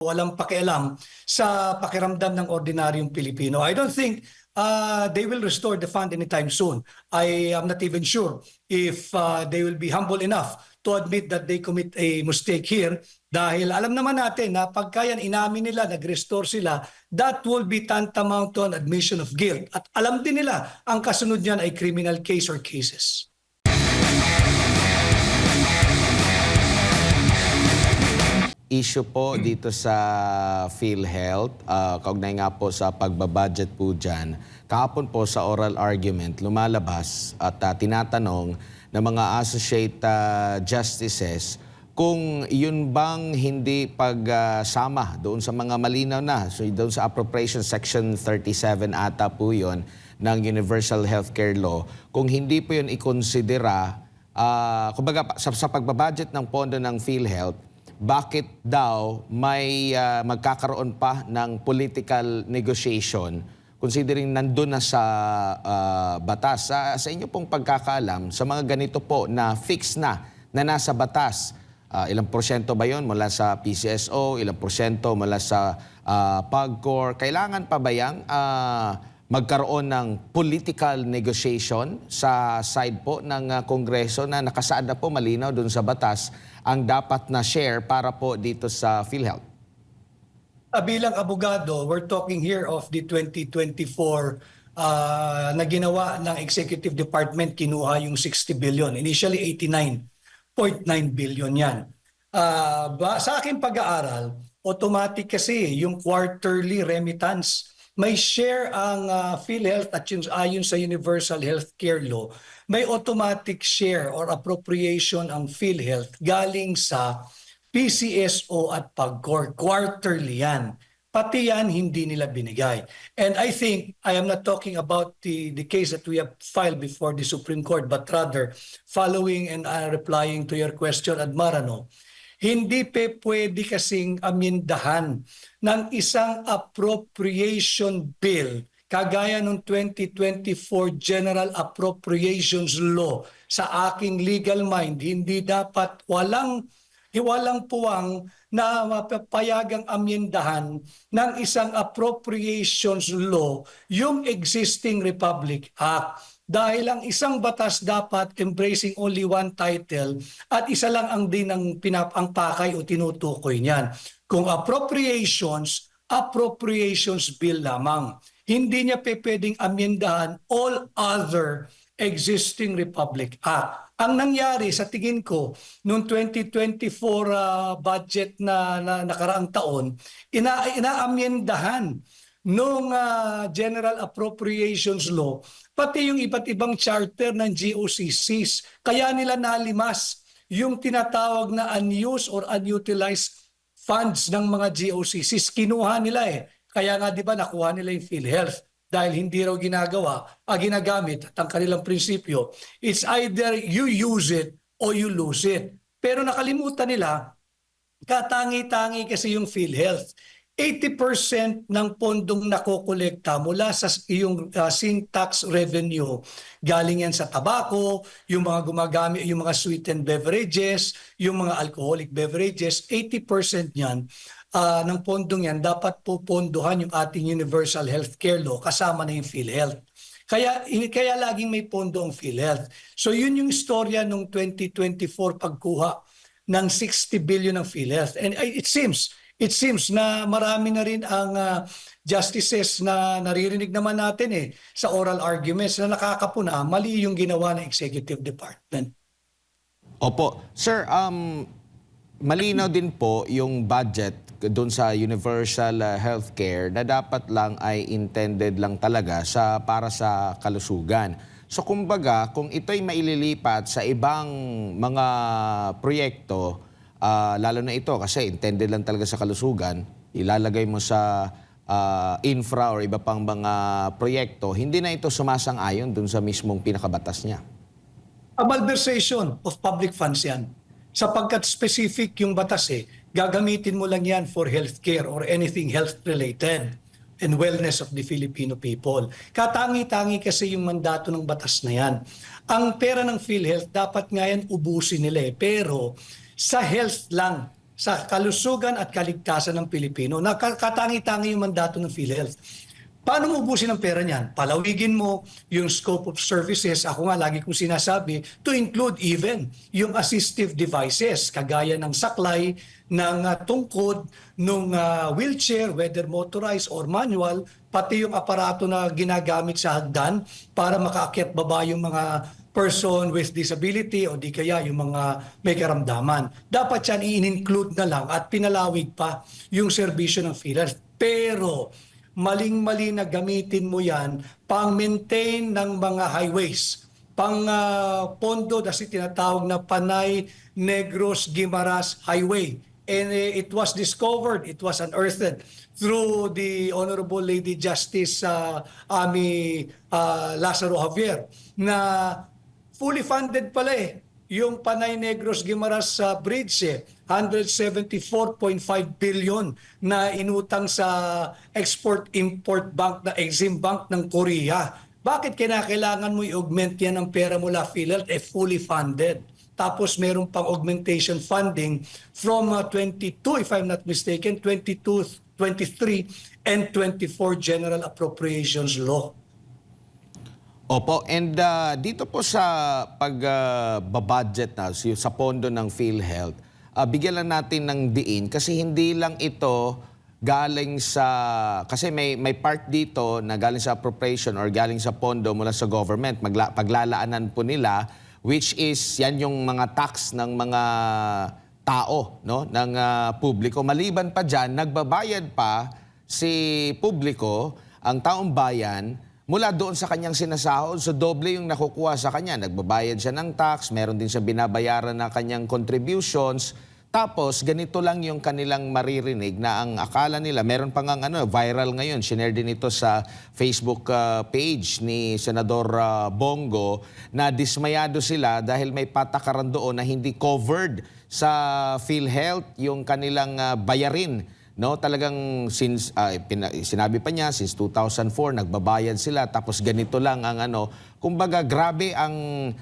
walang pakialam sa pakiramdam ng ordinaryong Pilipino. I don't think they will restore the fund anytime soon. I am not even sure if they will be humble enough to admit that they commit a mistake here, dahil alam naman natin na pagka yan inamin nila, nag-restore sila, that will be tantamount to an admission of guilt. At alam din nila ang kasunod niyan ay criminal case or cases. Issue po dito sa PhilHealth, kaugnay nga po sa pagbabudget po dyan. Kahapon po sa oral argument, lumalabas at tinatanong ng mga associate justices kung yun bang hindi pagsama doon sa mga malinaw na, so doon sa Appropriation Section 37 ata po yun ng Universal Healthcare Law, kung hindi po yun ikonsidera, kumbaga sa pagbabudget ng pondo ng PhilHealth, bakit daw may magkakaroon pa ng political negotiation considering nandun na sa batas. Sa inyo pong pagkakaalam, sa mga ganito po na fix na nasa batas, ilang porsyento ba yun mula sa PCSO, ilang porsyento mula sa PAGCOR, kailangan pa ba yang magkaroon ng political negotiation sa side po ng Kongreso na nakasaad na po malinaw dun sa batas ang dapat na share para po dito sa PhilHealth? Bilang abogado, we're talking here of the 2024 na ginawa ng Executive Department, kinuha yung 60 billion. Initially 89.9 billion yan. Sa aking pag-aaral, automatic kasi yung quarterly remittance, may share ang PhilHealth at ayon sa Universal Healthcare Law, may automatic share or appropriation ang PhilHealth galing sa PCSO at PAGCOR. Quarterly yan. Pati yan hindi nila binigay. And I think, I am not talking about the case that we have filed before the Supreme Court, but rather following and replying to your question, Admarano, hindi pwede kasing amindahan ng isang appropriation bill kagaya ng 2024 General Appropriations Law. Sa aking legal mind, hindi dapat walang puwang na mapapayagang amyendahan ng isang appropriations law yung existing Republic Act. Dahil ang isang batas dapat embracing only one title at isa lang ang din ang pakay o tinutukoy niyan. Kung appropriations bill lamang. Hindi niya pwedeng amyendahan all other existing Republic Act. Ang nangyari sa tingin ko noong 2024 budget na nakaraang taon, inaamyendahan nung General Appropriations Law, pati yung iba't ibang charter ng GOCCs. Kaya nila nalimas yung tinatawag na unused or unutilized funds ng mga GOCCs. Kinuha nila eh. Kaya nga di ba nakuha nila yung PhilHealth dahil hindi raw ginagamit at ang kanilang prinsipyo, it's either you use it or you lose it. Pero nakalimutan nila, katangi-tangi kasi yung PhilHealth. 80% ng pondong nakokolekta mula sa iyong sin tax revenue, galing yan sa tabako, yung mga gumagamit, yung mga sweetened beverages, yung mga alcoholic beverages, 80% yan ng pondong yan dapat pupondohan yung ating Universal Healthcare Law kasama na yung PhilHealth. Kaya laging may pondo ang PhilHealth. So yun yung istorya nung 2024 pagkuha ng 60 billion ng PhilHealth. And it seems na marami na rin ang justices na naririnig naman natin sa oral arguments na nakakapuna mali yung ginawa ng Executive Department. Opo. Sir, malinaw din po yung budget doon sa Universal Healthcare na dapat lang ay intended lang talaga para sa kalusugan. So kumbaga, kung ito'y maililipat sa ibang mga proyekto, lalo na ito kasi intended lang talaga sa kalusugan, ilalagay mo sa infra or iba pang mga proyekto, hindi na ito sumasang-ayon dun sa mismong pinakabatas niya. A malversation of public funds yan. Sapagkat specific yung batas gagamitin mo lang yan for healthcare or anything health-related and wellness of the Filipino people. Katangi-tangi kasi yung mandato ng batas na yan. Ang pera ng PhilHealth, dapat nga yan ubusin nila pero sa health lang, sa kalusugan at kaligtasan ng Pilipino. Katangi-tangi yung mandato ng PhilHealth. Paano mo ubusin ang pera niyan? Palawigin mo yung scope of services. Ako nga, lagi kong sinasabi, to include even yung assistive devices, kagaya ng saklay, ng tungkod, ng wheelchair, whether motorized or manual, pati yung aparato na ginagamit sa hagdan para makaakyat baba yung mga person with disability o di kaya yung mga may karamdaman. Dapat yan i-include na lang at pinalawig pa yung serbisyo ng PhilHealth. Pero maling-mali na gamitin mo yan pang-maintain ng mga highways, pondo na tinatawag na Panay Negros Guimaras Highway. And it was discovered, it was unearthed through the Honorable Lady Justice Ami Lazaro Javier na fully funded pala yung Panay Negros Guimaras Bridge 174.5 billion na inutang sa Export-Import Bank na Exim Bank ng Korea. Bakit kinakailangan mo i-augment yan ng pera mula PhilHealth? Fully funded. Tapos meron pang augmentation funding from 22, if I'm not mistaken, 22, 23, and 24 General Appropriations Law. Opo, and dito po sa pagbabudget na sa pondo ng PhilHealth, bigyan lang natin ng diin kasi hindi lang ito galing sa, kasi may part dito na galing sa appropriation or galing sa pondo mula sa government, paglalaanan po nila, which is yan yung mga tax ng mga tao, no, ng publiko. Maliban pa dyan, nagbabayad pa si publiko, ang taong bayan, mula doon sa kanyang sinasahod, so doble yung nakukuha sa kanya. Nagbabayad siya ng tax, meron din siya binabayaran na kanyang contributions. Tapos, ganito lang yung kanilang maririnig na ang akala nila, meron pang viral ngayon, sinare din ito sa Facebook page ni Senador Bongo, na dismayado sila dahil may patakaran doon na hindi covered sa PhilHealth yung kanilang bayarin. No, talagang since sinabi pa niya since 2004 nagbabayad sila tapos ganito lang ang kumbaga grabe ang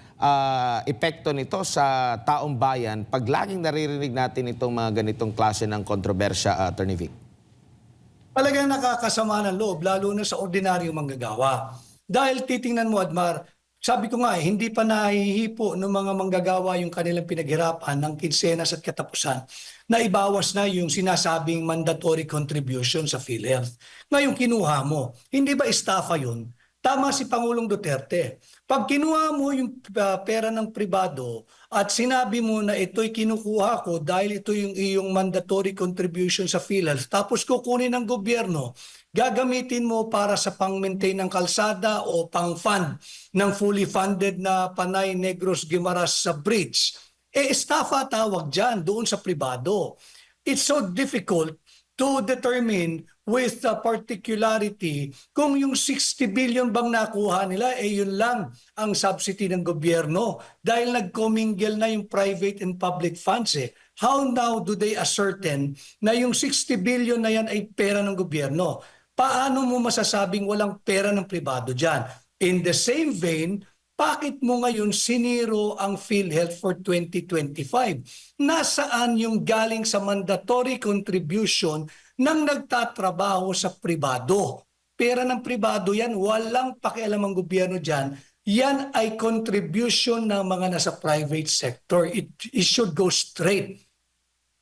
epekto nito sa taong bayan pag laging naririnig natin itong mga ganitong klase ng kontrobersya, Attorney Vic. Talagang nakakasama ng loob lalo na sa ordinaryong manggagawa. Dahil titingnan mo, Admar, sabi ko nga hindi pa nahihipo ng mga manggagawa yung kanilang pinaghirapan ng kinsenas at katapusan na ibawas na yung sinasabing mandatory contribution sa PhilHealth. Ngayon kinuha mo, hindi ba estafa yun? Tama si Pangulong Duterte. Pag kinuha mo yung pera ng pribado at sinabi mo na ito'y kinukuha ko dahil ito yung iyong mandatory contribution sa PhilHealth, tapos kukunin ng gobyerno, gagamitin mo para sa pang-maintain ng kalsada o pang-fund ng fully funded na Panay Negros Guimaras sa bridge, estafa tawag dyan doon sa pribado. It's so difficult to determine with the particularity kung yung 60 billion bang nakuha nila, yun lang ang subsidy ng gobyerno dahil nag-commingle na yung private and public funds. How now do they ascertain na yung 60 billion na yan ay pera ng gobyerno? Paano mo masasabing walang pera ng pribado dyan? In the same vein, bakit mo ngayon siniro ang PhilHealth for 2025? Nasaan yung galing sa mandatory contribution ng nagtatrabaho sa pribado? Pera ng pribado yan, walang pakialam ang gobyerno dyan. Yan ay contribution ng mga nasa private sector. It should go straight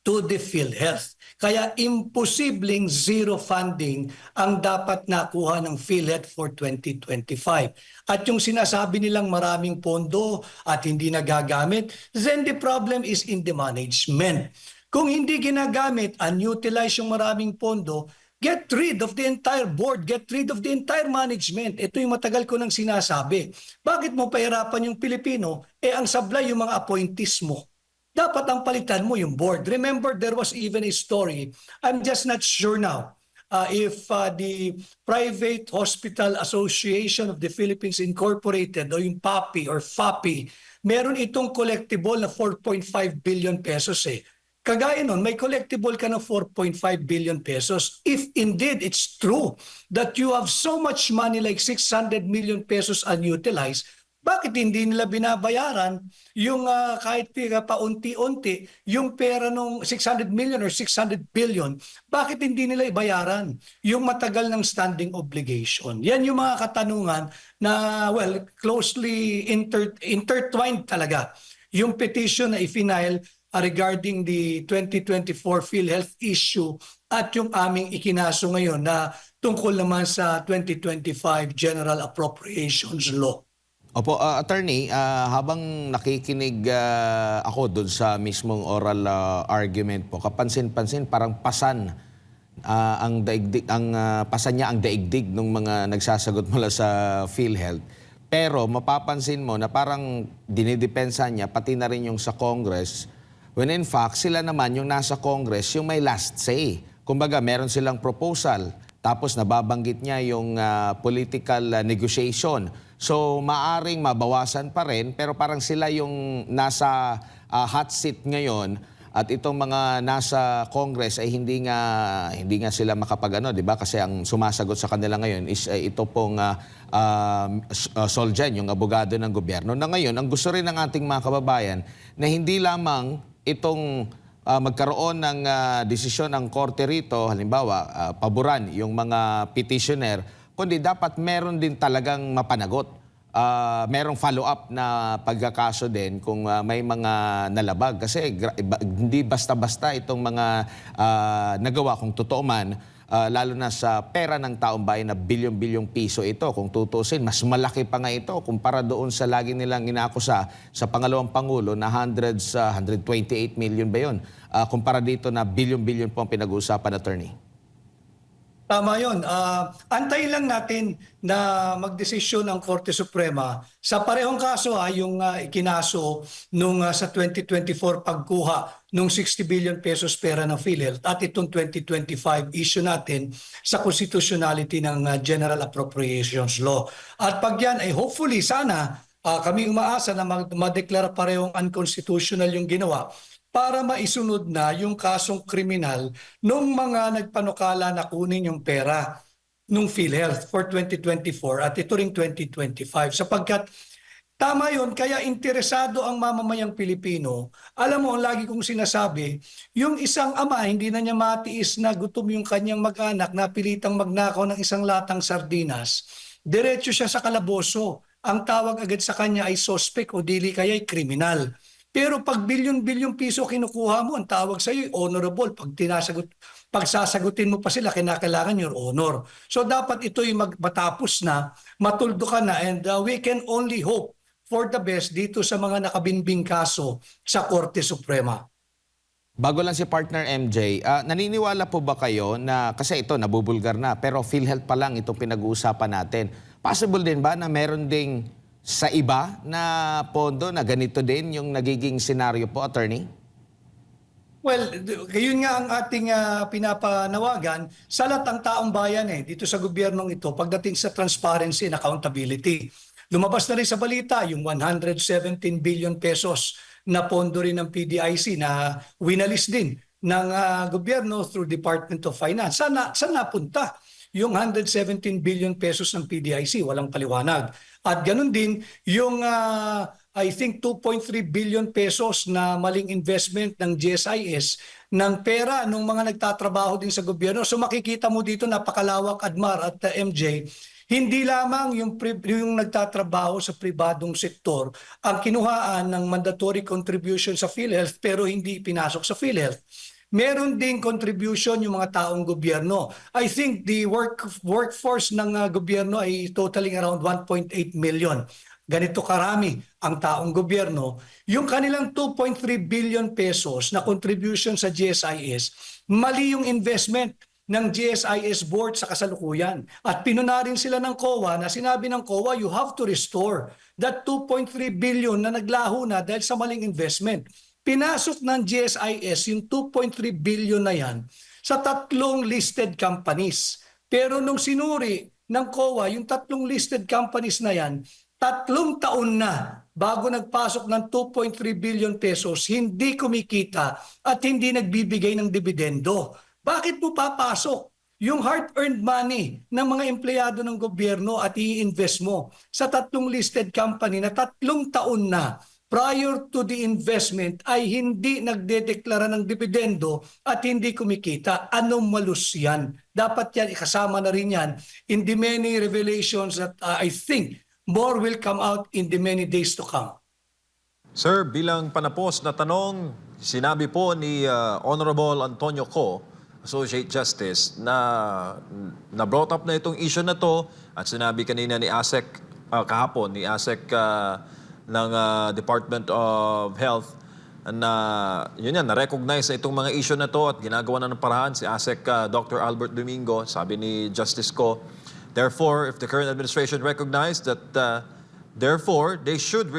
to the PhilHealth. Kaya imposibleng zero funding ang dapat nakuha ng PhilHealth for 2025. At yung sinasabi nilang maraming pondo at hindi nagagamit, then the problem is in the management. Kung hindi ginagamit, unutilize yung maraming pondo, get rid of the entire board, get rid of the entire management. Ito yung matagal ko nang sinasabi. Bakit mo pahirapan yung Pilipino? Ang sablay yung mga appointees mo. Dapat ang palitan mo yung board. Remember, there was even a story. I'm just not sure now if the Private Hospital Association of the Philippines Incorporated o yung PAPI or FAPI, meron itong collectible na 4.5 billion pesos Kagaya nun, may collectible ka ng 4.5 billion pesos. If indeed it's true that you have so much money like 600 million pesos unutilized, bakit hindi nila binabayaran yung kahit paunti-unti yung pera nung 600 million or 600 billion, bakit hindi nila ibayaran yung matagal ng standing obligation? Yan yung mga katanungan na, well, closely intertwined talaga. Yung petition na i-file regarding the 2024 PhilHealth issue at yung aming ikinaso ngayon na tungkol naman sa 2025 General Appropriations Law. Opo, attorney, habang nakikinig ako doon sa mismong oral argument po, kapansin-pansin parang pasan ang daigdig, pasan niya ang daigdig ng mga nagsasagot mula sa PhilHealth. Pero mapapansin mo na parang dinidepensa niya pati na rin yung sa Congress, when in fact sila naman yung nasa Congress yung may last say. Kumbaga meron silang proposal, tapos nababanggit niya yung political negotiation. So maaring mabawasan pa rin, pero parang sila yung nasa hot seat ngayon at itong mga nasa Congress ay hindi nga sila makapagano, 'di ba? Kasi ang sumasagot sa kanila ngayon is ito pong Soljan, yung abogado ng gobyerno. Na ngayon, ang gusto rin ng ating mga kababayan na hindi lamang itong magkaroon ng desisyon ng korte rito, halimbawa, paboran yung mga petitioner, kundi dapat meron din talagang mapanagot. Merong follow-up na pagkakaso din kung may mga nalabag. Kasi hindi basta-basta itong mga nagawa kung totoo man, lalo na sa pera ng taong bayan na bilyon-bilyong piso ito. Kung tutusin, mas malaki pa nga ito kumpara doon sa lagi nilang inaakusa sa pangalawang Pangulo na 128 million ba yun? Kumpara dito na bilyon-bilyon po ang pinag-uusapan, attorney. Tama yun. Antayin lang natin na magdesisyon ang Korte Suprema sa parehong kaso, yung ikinaso nung sa 2024 pagkuha nung 60 billion pesos pera ng PhilHealth at itong 2025 issue natin sa constitutionality ng General Appropriations Law. At pag yan ay hopefully sana kami umaasa na madeklara parehong unconstitutional yung ginawa para maisunod na yung kasong kriminal nung mga nagpanukala na kunin yung pera nung PhilHealth for 2024 at ito ring 2025. Sapagkat tama yun, kaya interesado ang mamamayang Pilipino. Alam mo, ang lagi kong sinasabi, yung isang ama, hindi na niya matiis na gutom yung kanyang mag-anak na pilitang magnakaw ng isang latang sardinas. Diretso siya sa kalaboso. Ang tawag agad sa kanya ay suspect o dili kaya ay kriminal. Pero pag bilyon-bilyong piso kinukuha mo, ang tawag sa iyo honorable. Pag sasagutin mo pa sila, kinakailangan your honor. So dapat ito'y matapos na, matuldo ka na, and we can only hope for the best dito sa mga nakabinbing kaso sa Korte Suprema. Bago lang si partner MJ, naniniwala po ba kayo na, kasi ito nabubulgar na, pero PhilHealth pa lang itong pinag-uusapan natin. Possible din ba na meron ding sa iba na pondo na ganito din yung nagiging senaryo po, attorney? Well, yun nga ang ating pinapanawagan sa lahat ng taong bayan dito sa gobyernong ito pagdating sa transparency and accountability. Lumabas na rin sa balita yung 117 billion pesos na pondo rin ng PDIC na winalis din ng gobyerno through Department of Finance. Saan napunta? Yung 117 billion pesos ng PDIC, walang paliwanag. At ganun din, yung I think 2.3 billion pesos na maling investment ng GSIS ng pera ng mga nagtatrabaho din sa gobyerno. So makikita mo dito napakalawak, Admar at MJ, hindi lamang yung nagtatrabaho sa pribadong sektor ang kinuhaan ng mandatory contribution sa PhilHealth pero hindi pinasok sa PhilHealth. Meron ding contribution yung mga taong gobyerno. I think the workforce ng gobyerno ay totaling around 1.8 million. Ganito karami ang taong gobyerno. Yung kanilang 2.3 billion pesos na contribution sa GSIS, mali yung investment ng GSIS board sa kasalukuyan. At pinuna rin sila ng COA na sinabi ng COA, you have to restore that 2.3 billion na naglaho na dahil sa maling investment. Pinasok ng GSIS yung 2.3 billion na yan sa 3 listed companies. Pero nung sinuri ng COA, yung 3 listed companies na yan, 3 taon na bago nagpasok ng 2.3 billion pesos, hindi kumikita at hindi nagbibigay ng dividendo. Bakit mo papasok yung hard-earned money ng mga empleyado ng gobyerno at i-invest mo sa 3 listed company na 3 taon na prior to the investment ay hindi nagdedeklara ng dividendo at hindi kumikita. Anomalous yan. Dapat yan, ikasama na rin yan in the many revelations that I think more will come out in the many days to come. Sir, bilang panapos na tanong, sinabi po ni Honorable Antonio Co, Associate Justice, na brought up na itong issue na to at sinabi kanina ni ASEC kahapon, ni ASEC ng Department of Health na yun yan, na-recognize na itong mga issue na to at ginagawa na ng paraan si ASEC Dr. Albert Domingo, sabi ni Justice Co. Therefore, if the current administration recognized that therefore, they should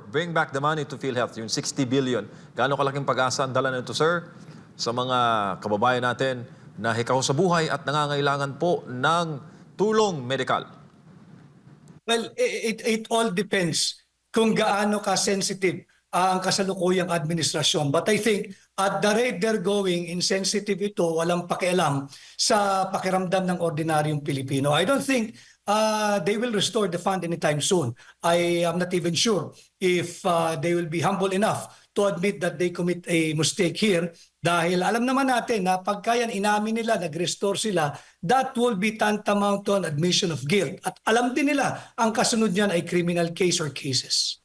bring back the money to PhilHealth, yung 60 billion. Gaano kalaking pag-asa ang dala nito, sir, sa mga kababayan natin na hikaw sa buhay at nangangailangan po ng tulong medikal? Well, it all depends kung gaano ka-sensitive ang kasalukuyang administrasyon. But I think at the rate they're going, insensitive ito, walang pakialam sa pakiramdam ng ordinaryong Pilipino. I don't think they will restore the fund anytime soon. I am not even sure if they will be humble enough to admit that they commit a mistake here dahil alam naman natin na pagka yan inamin nila, nag-restore sila, that will be tantamount to an admission of guilt. At alam din nila ang kasunod niyan ay criminal case or cases.